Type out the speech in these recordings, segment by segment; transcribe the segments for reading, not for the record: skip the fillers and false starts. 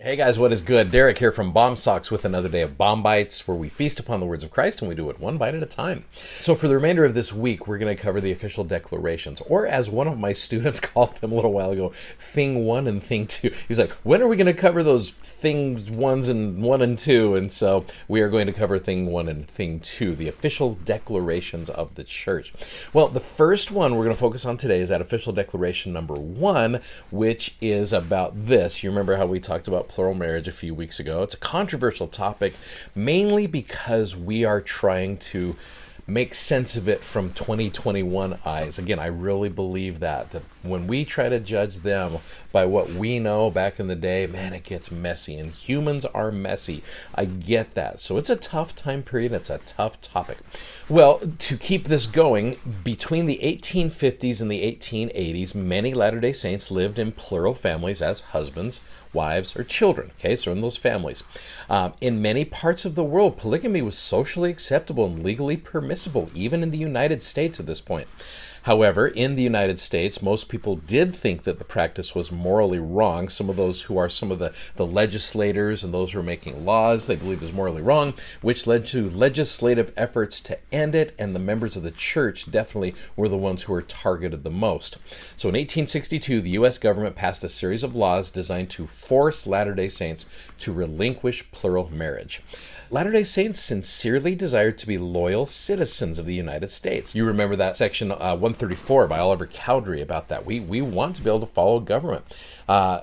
Hey guys, what is good? Derek here from Bomb Socks with another day of Bomb Bites, where we feast upon the words of Christ and we do it one bite at a time. So for the remainder of this week, we're going to cover the official declarations, or as one of my students called them a little while ago, Thing 1 and Thing 2. He's like, when are we going to cover those Things 1 and 2? And so we are going to cover Thing 1 and Thing 2, the official declarations of the church. Well, the first one we're going to focus on today is that official declaration number 1, which is about this. You remember how we talked about plural marriage a few weeks ago. It's a controversial topic, mainly because we are trying to make sense of it from 2021 eyes. Again, I really believe that when we try to judge them by what we know back in the day, man, it gets messy, and humans are messy. I get that. So it's a tough time period. It's a tough topic. Well, to keep this going, between the 1850s and the 1880s, many Latter-day Saints lived in plural families as husbands, wives, or children. Okay, so in those families. In many parts of the world, polygamy was socially acceptable and legally permissible, even in the United States at this point. However, in the United States, most people did think that the practice was morally wrong. Some of those who are some of the legislators and those who are making laws, they believed it was morally wrong, which led to legislative efforts to end it, and the members of the church definitely were the ones who were targeted the most. So in 1862, the U.S. government passed a series of laws designed to force Latter-day Saints to relinquish plural marriage. Latter-day Saints sincerely desired to be loyal citizens of the United States. You remember that section 134 by Oliver Cowdery about that. We want to be able to follow government,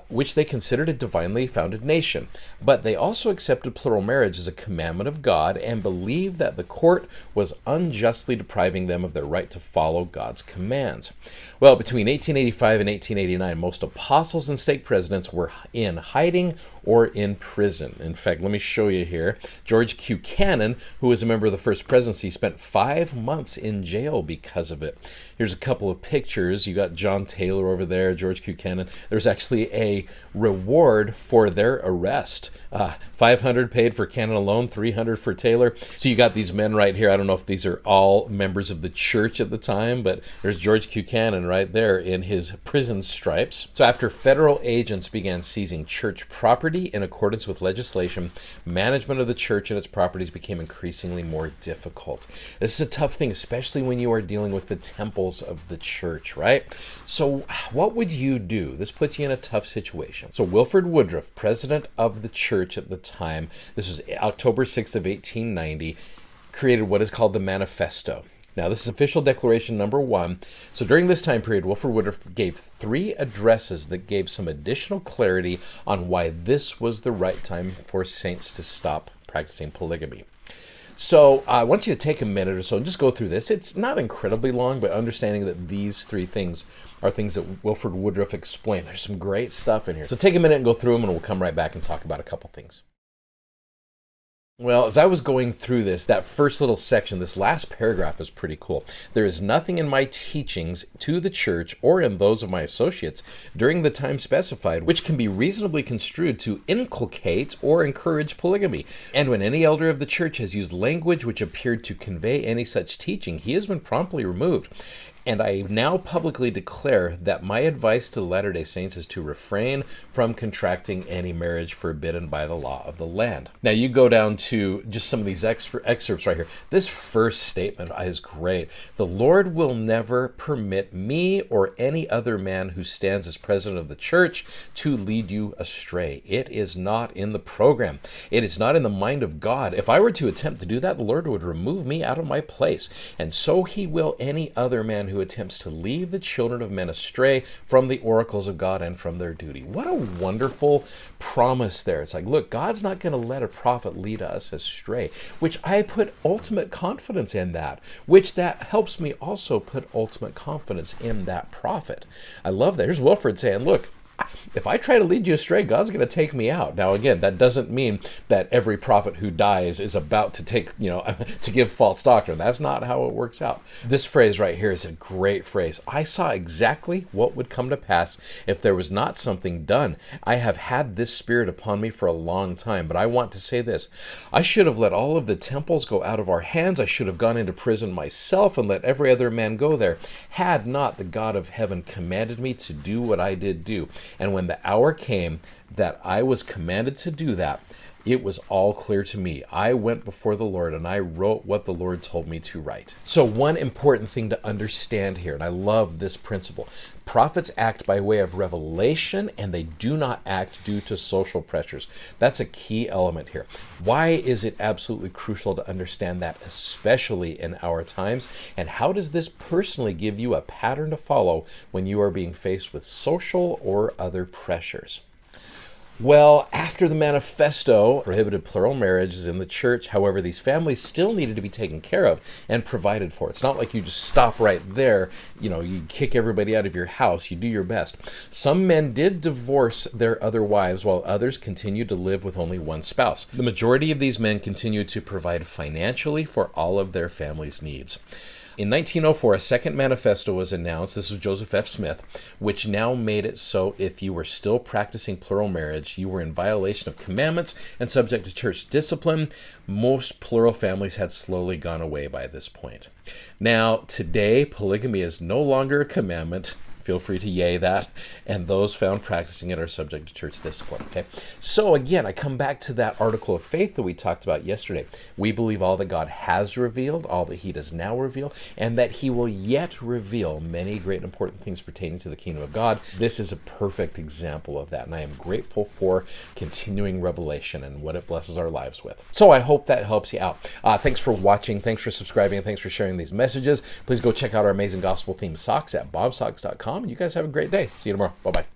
which they considered a divinely founded nation. But they also accepted plural marriage as a commandment of God and believed that the court was unjustly depriving them of their right to follow God's commands. Well, between 1885 and 1889, most apostles and stake presidents were in hiding or in prison. In fact, let me show you here. George Q. Cannon, who was a member of the First Presidency, spent 5 months in jail because of it. Here's a couple of pictures. You got John Taylor over there, George Q. Cannon. There's actually a reward for their arrest. $500 paid for Cannon alone, $300 for Taylor. So you got these men right here. I don't know if these are all members of the church at the time, but there's George Q. Cannon right there in his prison stripes. So after federal agents began seizing church property in accordance with legislation, management of the church and its properties became increasingly more difficult. This is a tough thing, especially when you are dealing with the temples of the church, right? So what would you do? This puts you in a tough situation. So Wilford Woodruff, president of the church at the time, this was October 6th of 1890, created what is called the Manifesto. Now, this is official declaration number 1. So during this time period, Wilford Woodruff gave 3 addresses that gave some additional clarity on why this was the right time for saints to stop practicing polygamy. So I want you to take a minute or so and just go through this. It's not incredibly long, but understanding that these 3 things are things that Wilford Woodruff explained. There's some great stuff in here. So take a minute and go through them, and we'll come right back and talk about a couple things. Well, as I was going through this, that first little section, this last paragraph is pretty cool. There is nothing in my teachings to the church or in those of my associates during the time specified which can be reasonably construed to inculcate or encourage polygamy. And when any elder of the church has used language which appeared to convey any such teaching, he has been promptly removed. And I now publicly declare that my advice to the Latter-day Saints is to refrain from contracting any marriage forbidden by the law of the land. Now you go down to just some of these excerpts right here. This first statement is great. The Lord will never permit me or any other man who stands as president of the church to lead you astray. It is not in the program. It is not in the mind of God. If I were to attempt to do that, the Lord would remove me out of my place. And so he will any other man who attempts to lead the children of men astray from the oracles of God and from their duty. What a wonderful promise there. It's like, look, God's not going to let a prophet lead us astray, which I put ultimate confidence in that, which that helps me also put ultimate confidence in that prophet. I love that. Here's Wilford saying, look, if I try to lead you astray, God's going to take me out. Now, again, that doesn't mean that every prophet who dies is about to take, to give false doctrine. That's not how it works out. This phrase right here is a great phrase. I saw exactly what would come to pass if there was not something done. I have had this spirit upon me for a long time, but I want to say this. I should have let all of the temples go out of our hands. I should have gone into prison myself and let every other man go there, had not the God of heaven commanded me to do what I did do. And when the hour came, that I was commanded to do that, it was all clear to me. I went before the Lord and I wrote what the Lord told me to write. So one important thing to understand here, and I love this principle, prophets act by way of revelation and they do not act due to social pressures. That's a key element here. Why is it absolutely crucial to understand that, especially in our times? And how does this personally give you a pattern to follow when you are being faced with social or other pressures? Well, after the Manifesto prohibited plural marriages in the church, however, these families still needed to be taken care of and provided for. It's not like you just stop right there, you kick everybody out of your house, you do your best. Some men did divorce their other wives while others continued to live with only one spouse. The majority of these men continued to provide financially for all of their family's needs. In 1904, a second manifesto was announced. This was Joseph F. Smith, which now made it so if you were still practicing plural marriage, you were in violation of commandments and subject to church discipline. Most plural families had slowly gone away by this point. Now, today, polygamy is no longer a commandment. Feel free to yay that. And those found practicing it are subject to church discipline. Okay. So again, I come back to that article of faith that we talked about yesterday. We believe all that God has revealed, all that he does now reveal, and that he will yet reveal many great and important things pertaining to the kingdom of God. This is a perfect example of that. And I am grateful for continuing revelation and what it blesses our lives with. So I hope that helps you out. Thanks for watching. Thanks for subscribing. And thanks for sharing these messages. Please go check out our amazing gospel themed socks at bombsocks.com. You guys have a great day. See you tomorrow. Bye-bye.